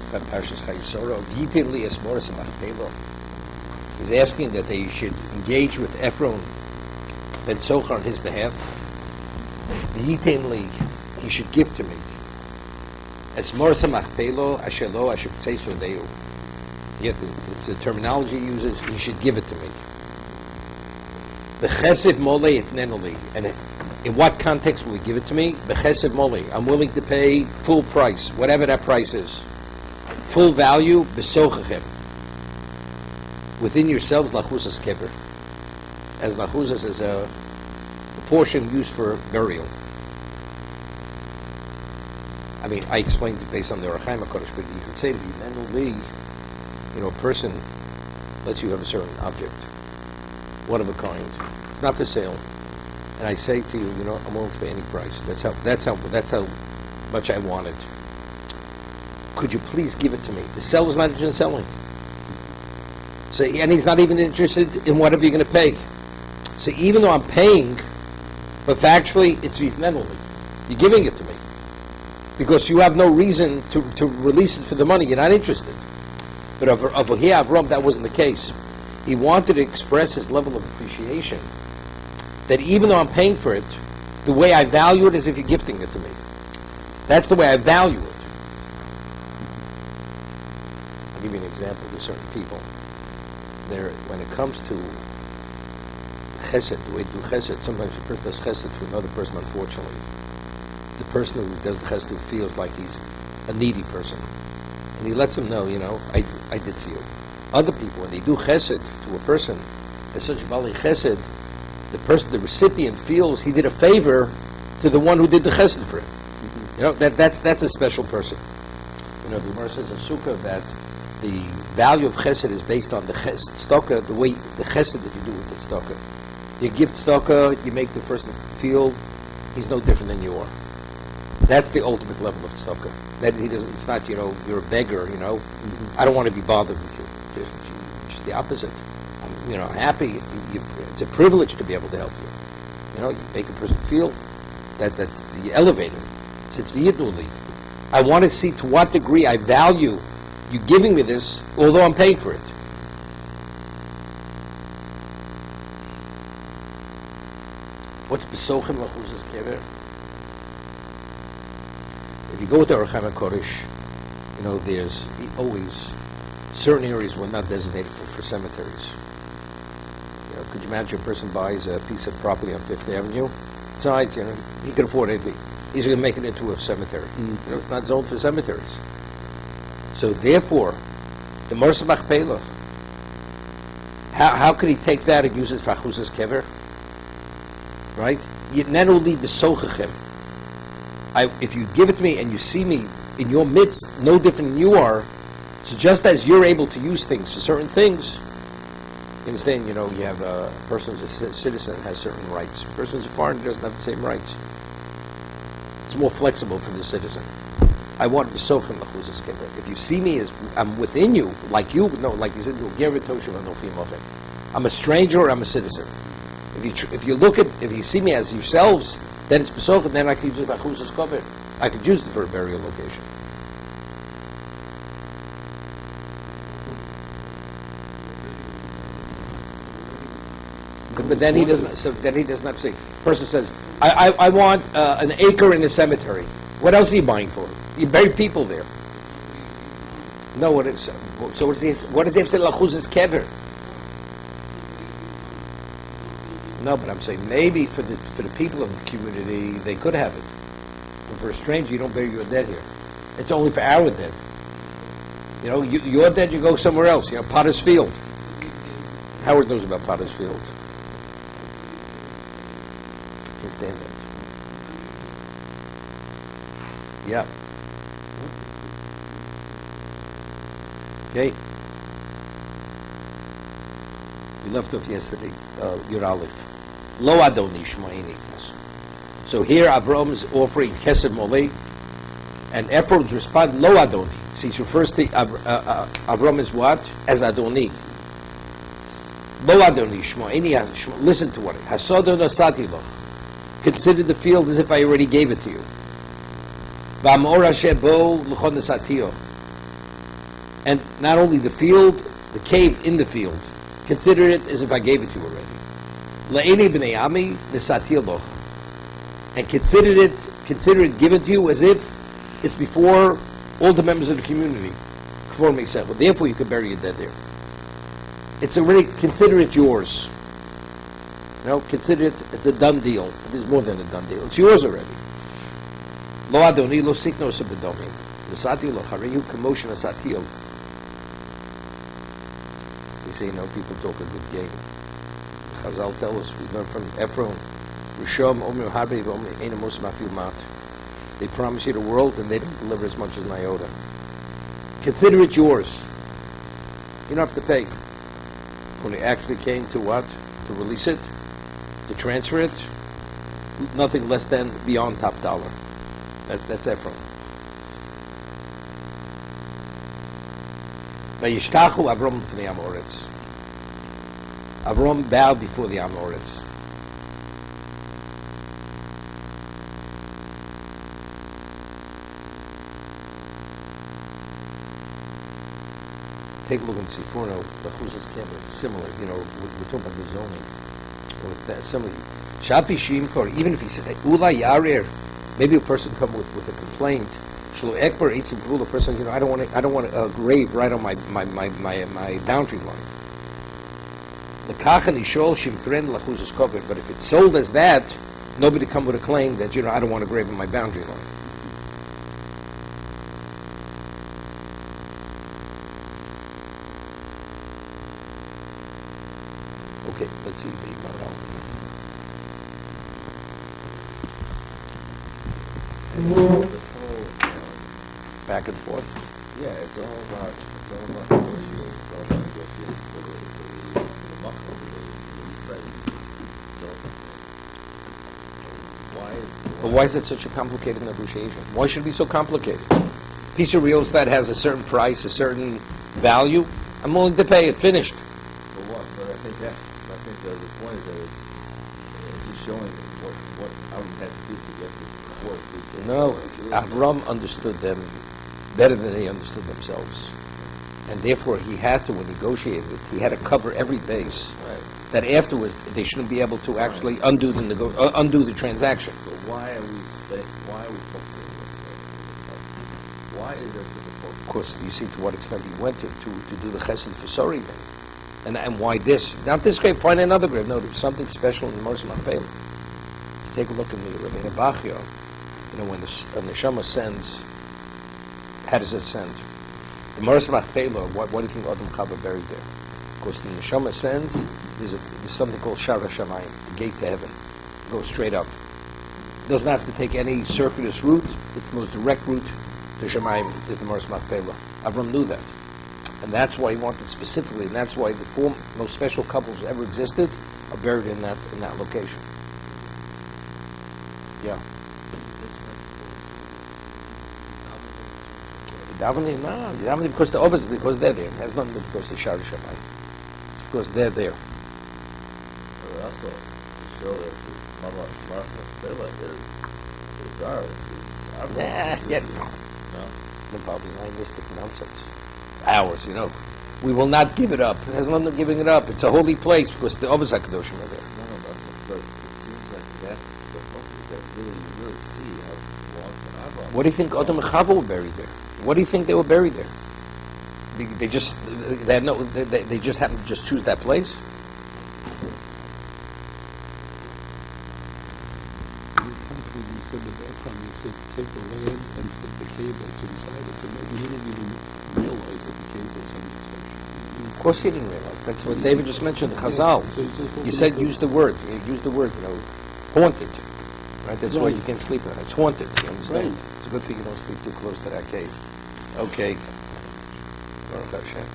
about parshas Chayei Sarah. He's asking that they should engage with Ephron ben Sochar on his behalf. He should give to me. As Morsa Machpelo, Ashelo, I should say so they. Yet the terminology he uses, he should give it to me. B'chesed mole etnenoli. And in what context will he give it to me? B'chesed mole. I'm willing to pay full price, whatever that price is. Full value, b'sochachem. Within yourselves, lachuzas kever. As lachuzas is a portion used for burial. I mean, I explained it based on the Orachaim HaKodesh, but you could say to me, a person lets you have a certain object, one of a kind. It's not for sale, and I say to you, I'm willing to pay any price. That's how much I want it. Could you please give it to me? The seller's not interested in selling. So, and he's not even interested in whatever you're going to pay. So even though I'm paying, but factually it's mentally, you're giving it to me because you have no reason to release it for the money. You're not interested. But over here, Avram, that wasn't the case. He wanted to express his level of appreciation that even though I'm paying for it, the way I value it is if you're gifting it to me. That's the way I value it. I'll give you an example with certain people. When it comes to chesed, the way to do chesed, sometimes a person does chesed to another person, unfortunately. The person who does the chesed feels like he's a needy person. And he lets them know, I did for you. Other people, when they do chesed to a person, there's such bali chesed, the recipient feels he did a favor to the one who did the chesed for him. That's a special person. The Gemara says in Sukkah that the value of chesed is based on the tzedakah, the way the chesed that you do with the tzedakah. You give tzedakah, you make the person feel he's no different than you are. That's the ultimate level of tzedakah. That he doesn't. It's not you're a beggar. I don't want to be bothered with you. Just the opposite. I'm happy. It's a privilege to be able to help you. You make a person feel that's you elevate him. It's v'yitnuli. I want to see to what degree I value you giving me this, although I'm paying for it. What's besochem lachuzas kever? If you go with the Orachaim HaKodesh, there's always certain areas were not designated for cemeteries. Could you imagine a person buys a piece of property on Fifth Avenue? Besides, he can afford anything. He's going to make it into a cemetery. It's not zoned for cemeteries. So therefore, the Morsa Machpelah, how could he take that and use it for Achuzas Kever? Right? Yitnenuli b'sochachem. If you give it to me and you see me in your midst, no different than you are, so just as you're able to use things for certain things, you understand, you have a person who's a citizen has certain rights. A person who's a foreigner doesn't have the same rights. It's more flexible for the citizen. I want to soch him. If you see me as I'm within you, like you said, I'm a stranger or I'm a citizen. If you see me as yourselves, then it's besochem. Then I could use it achuzas kover. I could use it for a burial location. But then he doesn't. So then he doesn't have to say. Person says, "I want an acre in a cemetery." What else are you buying for? You bury people there. No, what is? So what does he have to say? Lachuzas kever. No, but I'm saying maybe for the people of the community they could have it. But for a stranger, you don't bury your dead here. It's only for our dead. Your dead, you go somewhere else. Potter's Field. Howard knows about Potter's Field. Can't stand that. Yeah. Okay. We left off yesterday. Your Aleph. Lo Adoni Shma'ini. So here Avram is offering Kesed Molei, and Ephron's respond Lo Adoni. See, he refers to Avram as what? As Adoni. Lo Adoni Shma'ini. Listen to what it. Hasodo Nosati Lo. Consider the field as if I already gave it to you. And not only the field, the cave in the field, consider it as if I gave it to you already. La'eni b'nei ami nisati loch. And consider it given to you as if it's before all the members of the community. Therefore, you can bury your dead there. It's already, consider it yours. Consider it, it's a done deal. It is more than a done deal. It's yours already. Lo adoni lo sikno sebedomi. Nisati lo chareyu commotion asatio. They say, people talk a good game. Chazal tell us, we learn from Ephron, Rishom, Omer Harbe, Omer Enamos Mafil Mat. They promise you the world and they don't deliver as much as an iota. Consider it yours. You don't have to pay. When it actually came to what? To release it, to transfer it, nothing less than beyond top dollar. That's Ephron. Vayishtachu Avram b'fnei Amoritz. Avram bowed before the Amoritz. Take a look and see. The Chuzas Kemer, similar. We're talking about the zoning. With that, similar. Shapi Shimkor, even if he said Ula Yarir, maybe a person come with a complaint. Shlo Ekbar Eitzim Gvul, a person, I don't want a grave right on my boundary line. The Kachan Ishol Shimkren Lachuzas Kovet, but if it's sold as that, nobody come with a claim that I don't want a grave on my boundary line. Okay, let's see the Gemara. This whole Back and forth. yeah, it's all about negotiating. It's all about negotiating for the muckle, the So Why is it such a complicated negotiation? Why should it be so complicated? A piece of real estate has a certain price, a certain value. I'm willing to pay it. Finished. for what? But I think the point is that it's just showing what Avram had to do to get this before it was so No, Avram understood them better than they understood themselves. And therefore he had to, when he negotiated it, he had to cover every base. Right. That afterwards they shouldn't be able to actually undo the transaction. So why are we focusing on this? Why is there such a focus? Of course, you see to what extent he went to do the chesed for Sori then. And why this? Not this grave, find another grave. No, there's something special in the Moshe Machpelah. Take a look in the Rabbeinu Bachya. When the neshama sends, how does it send? The Moshe Machpelah, what do you think Adam Chava buried there? Of course, the neshama sends, there's something called Shara Shamayim, the gate to heaven. It goes straight up. It doesn't have to take any circuitous route. It's the most direct route to Shamayim is the Moshe Machpelah. Avram knew that. And that's why he wanted specifically, and that's why the four most special couples ever existed are buried in that location. Yeah. Davening, because they're there. It has nothing to do because they're Shari Shabbat. It's because they're there. But also to show that the Moshe Machpelah is ours. Is Avram. No. The Bobby nihilistic nonsense. Ours, We will not give it up. It has nothing to giving it up. It's a holy place because the Ovis HaKadoshim are there. No, but it seems like that's the focus that you really see how it belongs to Avram. What do you think Adam and Chava were buried there? What do you think they were buried there? They just happened to just choose that place? You said at that time, you said take the land and put the cables inside it, so maybe he didn't even realize that the cables on the station. Of course he didn't realize. That's what David just mentioned, the Chazal. So You said use the word, haunted. Right? That's why you can't sleep at it. It's haunted, you understand? Right. It's a good thing you don't sleep too close to that cave. Okay. Baruch Hashem.